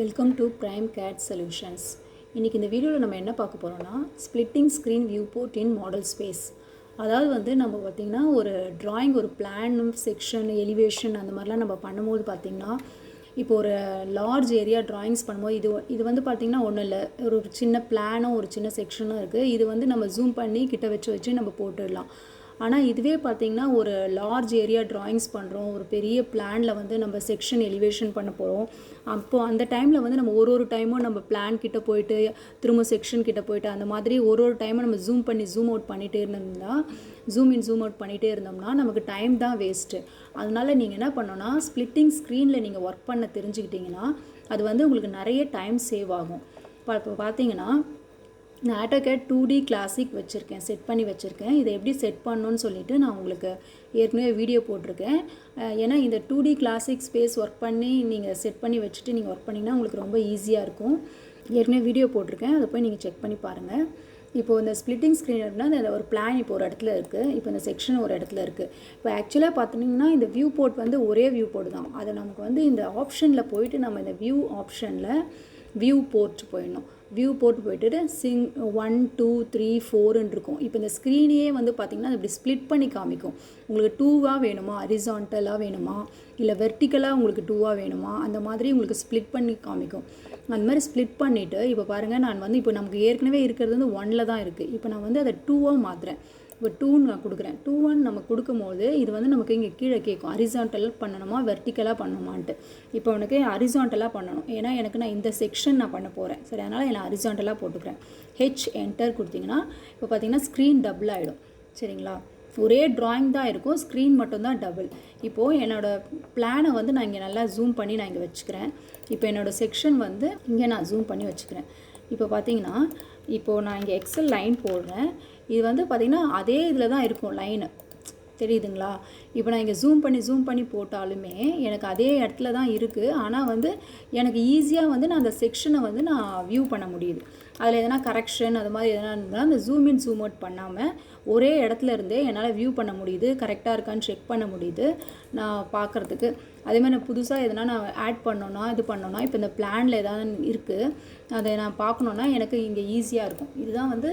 Welcome to Prime CAD solutions. இன்றைக்கி இந்த வீடியோவில் நம்ம என்ன பார்க்க போகிறோம்னா splitting screen viewport in model space. அதாவது வந்து நம்ம பார்த்திங்கன்னா ஒரு ட்ராயிங், ஒரு பிளான், செக்ஷன், எலிவேஷன் அந்த மாதிரிலாம் நம்ம பண்ணும்போது பார்த்திங்கன்னா இப்போ ஒரு லார்ஜ் ஏரியா ட்ராயிங்ஸ் பண்ணும்போது இது வந்து பார்த்திங்கன்னா ஒன்றும் இல்லை, ஒரு சின்ன பிளானும் ஒரு சின்ன செக்ஷனும் இருக்குது. இது வந்து நம்ம ஜூம் பண்ணி கிட்ட வச்சு நம்ம போட்டுடலாம். ஆனால் இதுவே பார்த்திங்கன்னா ஒரு லார்ஜ் ஏரியா ட்ராயிங்ஸ் பண்ணுறோம், ஒரு பெரிய பிளானில் வந்து நம்ம செக்ஷன் எலிவேஷன் பண்ண போகிறோம். அப்போது அந்த டைமில் வந்து நம்ம ஒரு டைமும் நம்ம பிளான் கிட்ட போயிட்டு திரும்ப செக்ஷன் கிட்ட போயிட்டு அந்த மாதிரி ஒரு டைமும் நம்ம ஜூம் பண்ணி ஜூம் அவுட் பண்ணிகிட்டே இருந்தோம்னா, ஜூம் இன் ஜூம் அவுட் பண்ணிகிட்டே இருந்தோம்னா நமக்கு டைம் தான் வேஸ்ட்டு. அதனால் நீங்கள் என்ன பண்ணோன்னா ஸ்ப்ளிட்டிங் ஸ்க்ரீனில் நீங்கள் ஒர்க் பண்ண தெரிஞ்சுக்கிட்டிங்கன்னா அது வந்து உங்களுக்கு நிறைய டைம் சேவ் ஆகும். இப்போ பார்த்தீங்கன்னா நான் AutoCad 2D கிளாசிக் வச்சுருக்கேன், செட் பண்ணி வச்சுருக்கேன். இதை எப்படி செட் பண்ணணுன்னு சொல்லிவிட்டு நான் உங்களுக்கு ஏற்கனவே வீடியோ போட்டிருக்கேன். ஏன்னா இந்த 2D கிளாசிக் ஸ்பேஸ் ஒர்க் பண்ணி நீங்கள் செட் பண்ணி வச்சுட்டு நீங்கள் ஒர்க் பண்ணிங்கன்னா உங்களுக்கு ரொம்ப ஈஸியாக இருக்கும். ஏற்கனவே வீடியோ போட்டிருக்கேன், அதை போய் நீங்கள் செக் பண்ணி பாருங்கள். இப்போது இந்த ஸ்ப்ளிட்டிங் ஸ்க்ரீனர்னா இந்த ஒரு பிளான் இப்போ ஒரு இடத்துல இருக்குது, இப்போ இந்த செக்ஷன் ஒரு இடத்துல இருக்குது. இப்போ ஆக்சுவலாக பார்த்தீங்கன்னா இந்த வியூ போர்ட் வந்து ஒரே வியூ போர்ட் தான். அதை நமக்கு வந்து இந்த ஆப்ஷனில் போயிட்டு நம்ம இந்த வியூ ஆப்ஷனில் வியூ போர்ட் போயிடணும். வியூ போர்ட் போய்ட்டு 1 2 3 4ன்னு இருக்கும். இப்போ இந்த ஸ்க்ரீனையே வந்து பார்த்திங்கன்னா இப்படி ஸ்ப்ளிட் பண்ணி காமிக்கும். உங்களுக்கு 2வாக வேணுமா, ஹரிசான்டலாக வேணுமா, இல்லை வெர்டிக்கலாக உங்களுக்கு 2வாக வேணுமா, அந்த மாதிரி உங்களுக்கு ஸ்ப்ளிட் பண்ணி காமிக்கும். அந்த மாதிரி ஸ்ப்ளிட் பண்ணிவிட்டு இப்போ பாருங்கள், நான் வந்து இப்போ நமக்கு ஏற்கனவே இருக்கிறது வந்து 1ல் தான் இருக்குது. இப்போ நான் வந்து அதை 2வாக மாற்றுறேன். இப்போ 2ன்னு நான் கொடுக்குறேன். 2 நம்ம கொடுக்கும்போது இது வந்து நமக்கு இங்கே கீழே கேட்கும், ஹரிசான்டலாக பண்ணணுமா வெர்டிக்கலாக பண்ணணுமான்ட்டு. இப்போ எனக்கு ஹரிசான்டலாக பண்ணணும், ஏன்னா நான் இந்த செக்ஷன் நான் பண்ண போகிறேன். சரி, அதனால் நான் ஹரிசான்டலாக போட்டுக்கிறேன். என்டர் கொடுத்தீங்கன்னா இப்போ பார்த்தீங்கன்னா ஸ்க்ரீன் டபுள் ஆகிடும். சரிங்களா, ஒரே ட்ராயிங் தான் இருக்கும், ஸ்க்ரீன் மட்டும்தான் டபுள். இப்போது என்னோடய பிளானை வந்து நான் இங்கே நல்லா ஜூம் பண்ணி நான் இங்கே வச்சுக்கிறேன். இப்போ என்னோடய செக்ஷன் வந்து இங்கே நான் ஜூம் பண்ணி வச்சுக்கிறேன். இப்போ பார்த்தீங்கன்னா இப்போது நான் இங்கே எக்ஸல் லைன் போடுறேன். இது வந்து பார்த்திங்கன்னா அதே இதில் தான் இருக்கும் லைனு, தெரியுதுங்களா? இப்போ நான் இங்கே ஜூம் பண்ணி போட்டாலுமே எனக்கு அதே இடத்துல தான் இருக்குது. ஆனால் வந்து எனக்கு ஈஸியாக வந்து நான் அந்த செக்ஷனை வந்து நான் வியூ பண்ண முடியுது. அதில் எதனா கரெக்ஷன் அது மாதிரி எதனா இருந்தால் அந்த ஜூம் இன் ஜூம் அவுட் பண்ணாமல் ஒரே இடத்துல இருந்தே என்னால் வியூ பண்ண முடியுது, கரெக்டாக இருக்கான்னு செக் பண்ண முடியுது நான் பார்க்குறதுக்கு. அதேமாதிரி நான் புதுசாக எதனா நான் ஆட் பண்ணோன்னா இப்போ இந்த பிளானில் எதாவது இருக்குது அதை நான் பார்க்கணுன்னா எனக்கு இங்கே ஈஸியாக இருக்கும். இதுதான் வந்து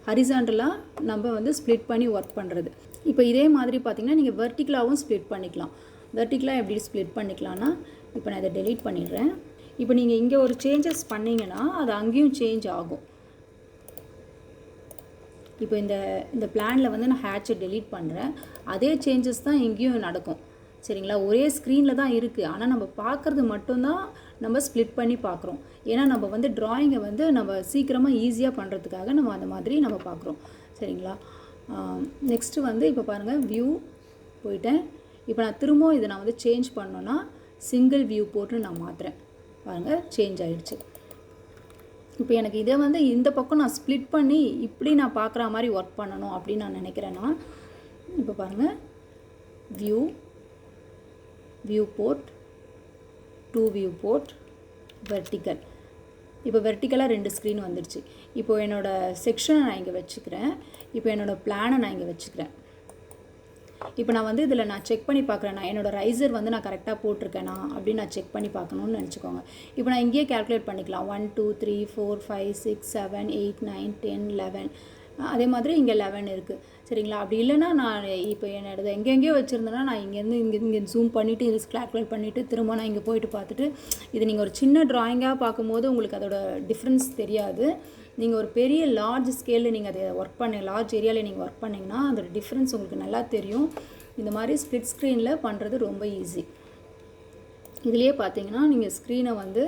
ஹரிசான்டலாக நம்ம வந்து ஸ்ப்ளிட் பண்ணி ஒர்க் பண்ணுறது. இப்போ இதே மாதிரி பார்த்திங்கன்னா நீங்கள் வெர்டிக்கலாகவும் ஸ்ப்ளிட் பண்ணிக்கலாம். வெர்டிக்கலாக எப்படி ஸ்ப்ளிட் பண்ணிக்கலாம்னா, இப்போ நான் இதை டெலீட் பண்ணிடுறேன். இப்போ நீங்கள் இங்கே ஒரு சேஞ்சஸ் பண்ணிங்கன்னா அது அங்கேயும் சேஞ்ச் ஆகும். இப்போ இந்த பிளானில் வந்து நான் ஹேட்சை டெலீட் பண்ணுறேன், அதே சேஞ்சஸ் தான் இங்கேயும் நடக்கும். சரிங்களா, ஒரே ஸ்க்ரீனில் தான் இருக்குது, ஆனால் நம்ம பார்க்குறது மட்டும்தான் நம்ம ஸ்ப்ளிட் பண்ணி பார்க்குறோம். ஏன்னா நம்ம வந்து ட்ராயிங்கை வந்து நம்ம சீக்கிரமாக ஈஸியாக பண்ணுறதுக்காக நம்ம அந்த மாதிரி நம்ம பார்க்குறோம். சரிங்களா, நெக்ஸ்ட்டு வந்து இப்போ பாருங்கள் வியூ போயிட்டேன். இப்போ நான் திரும்பவும் இதை நான் வந்து சேஞ்ச் பண்ணோன்னா சிங்கிள் வியூ போட்டு நான் மாற்றுறேன். பாருங்கள், சேஞ்ச் ஆகிடுச்சு. இப்போ எனக்கு இதை வந்து இந்த பக்கம் நான் ஸ்ப்ளிட் பண்ணி இப்படி நான் பார்க்குற மாதிரி ஒர்க் பண்ணணும் அப்படின்னு நான் நினைக்கிறேன்னா, இப்போ பாருங்கள் view port, 2 view port, vertical. இப்போ வெர்டிக்கலாக 2 ஸ்க்ரீன் வந்துடுச்சு. இப்போது என்னோடய செக்ஷனை நான் இங்கே வச்சுக்கிறேன். இப்போ என்னோடய பிளானை நான் இங்கே வச்சுக்கிறேன். இப்போ நான் வந்து இதில் நான் செக் பண்ணி பார்க்குறேன், நான் என்னோடய ரைசர் வந்து நான் கரெக்டாக போட்டிருக்கேனா அப்படின்னு நான் செக் பண்ணி பார்க்கணுன்னு நினச்சிக்கோங்க. இப்போ நான் இங்கேயே கேல்குலேட் பண்ணிக்கலாம். 1 2 3 4 5 6 7 8 9 10 11. அதே மாதிரி இங்கே 11 இருக்குது. சரிங்களா, அப்படி இல்லைன்னா நான் இப்போ என்னோடது எங்கெங்கேயோ வச்சுருந்தேன்னா நான் இங்கே ஜூம் பண்ணிவிட்டு இது கேல்குலேட் பண்ணிவிட்டு திரும்ப நான் இங்கே போயிட்டு பார்த்துட்டு இது நீங்கள் ஒரு சின்ன ட்ராயிங்காக பார்க்கும்போது உங்களுக்கு அதோட டிஃப்ரென்ஸ் தெரியாது. நீங்கள் ஒரு பெரிய லார்ஜ் ஸ்கேலில் நீங்கள் அதை ஒர்க் லார்ஜ் ஏரியாவில் நீங்கள் ஒர்க் பண்ணிங்கன்னா அதோட டிஃப்ரென்ஸ் உங்களுக்கு நல்லா தெரியும். இந்த மாதிரி ஸ்ப்ளிட் ஸ்க்ரீனில் பண்ணுறது ரொம்ப ஈஸி. இதுலேயே பார்த்தீங்கன்னா நீங்கள் ஸ்க்ரீனை வந்து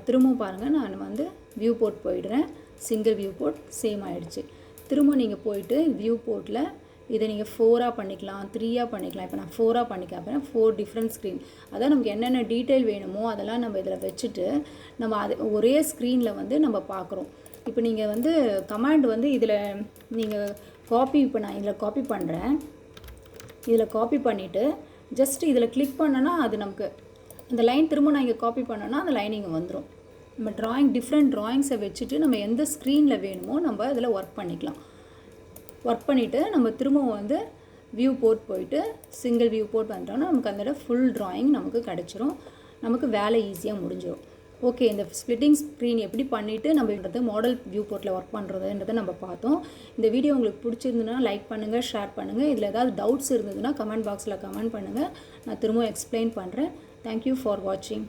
திரும்பவும் பாருங்கள், நான் வந்து வியூ போர்ட் போயிடுறேன். சிங்கிள் வியூ போர்ட் சேம் ஆகிடுச்சு. திரும்ப நீங்கள் போயிட்டு வியூ போர்ட்டில் இதை நீங்கள் 4ஆக பண்ணிக்கலாம், 3ஆக பண்ணிக்கலாம். இப்போ நான் 4ஆக பண்ணிக்கிறேன். 4 டிஃப்ரெண்ட் ஸ்க்ரீன், அதான் நமக்கு என்னென்ன டீட்டெயில் வேணுமோ அதெல்லாம் நம்ம இதில் வச்சுட்டு நம்ம அது ஒரே ஸ்க்ரீனில் வந்து நம்ம பார்க்குறோம். இப்போ நீங்கள் வந்து கமாண்ட் வந்து இதில் நீங்கள் இப்போ நான் இதில் காப்பி பண்ணுறேன். இதில் காப்பி பண்ணிவிட்டு ஜஸ்ட் இதில் கிளிக் பண்ணனா அது நமக்கு இந்த லைன் திரும்ப நான் இங்கே காப்பி பண்ணேன்னா அந்த லைன் இங்கே வந்துடும். நம்ம டிஃப்ரெண்ட் ட்ராயிங்ஸை வச்சுட்டு நம்ம எந்த ஸ்க்ரீனில் வேணுமோ நம்ம அதில் ஒர்க் பண்ணிக்கலாம். ஒர்க் பண்ணிவிட்டு நம்ம திரும்பவும் வந்து வியூ போர்ட் போயிட்டு சிங்கிள் வியூ போர்ட் வந்துட்டோம்னா நமக்கு அந்த ஃபுல் ட்ராயிங் நமக்கு கிடச்சிரும். நமக்கு வேலை ஈஸியாக முடிஞ்சிடும். ஓகே, இந்த ஸ்ப்ளிட்டிங் ஸ்க்ரீன் எப்படி பண்ணிவிட்டு நம்ம மாடல் வியூ போர்ட்டில் ஒர்க் பண்ணுறதுன்றதை நம்ம பார்த்தோம். இந்த வீடியோ உங்களுக்கு பிடிச்சிருந்துன்னா லைக் பண்ணுங்கள், ஷேர் பண்ணுங்கள். இதில் ஏதாவது டவுட்ஸ் இருந்ததுன்னா கமெண்ட் பாக்ஸில் கமெண்ட் பண்ணுங்கள். நான் திரும்ப எக்ஸ்பிளைன் பண்ணுறேன். தேங்க்யூ ஃபார் வாட்சிங்.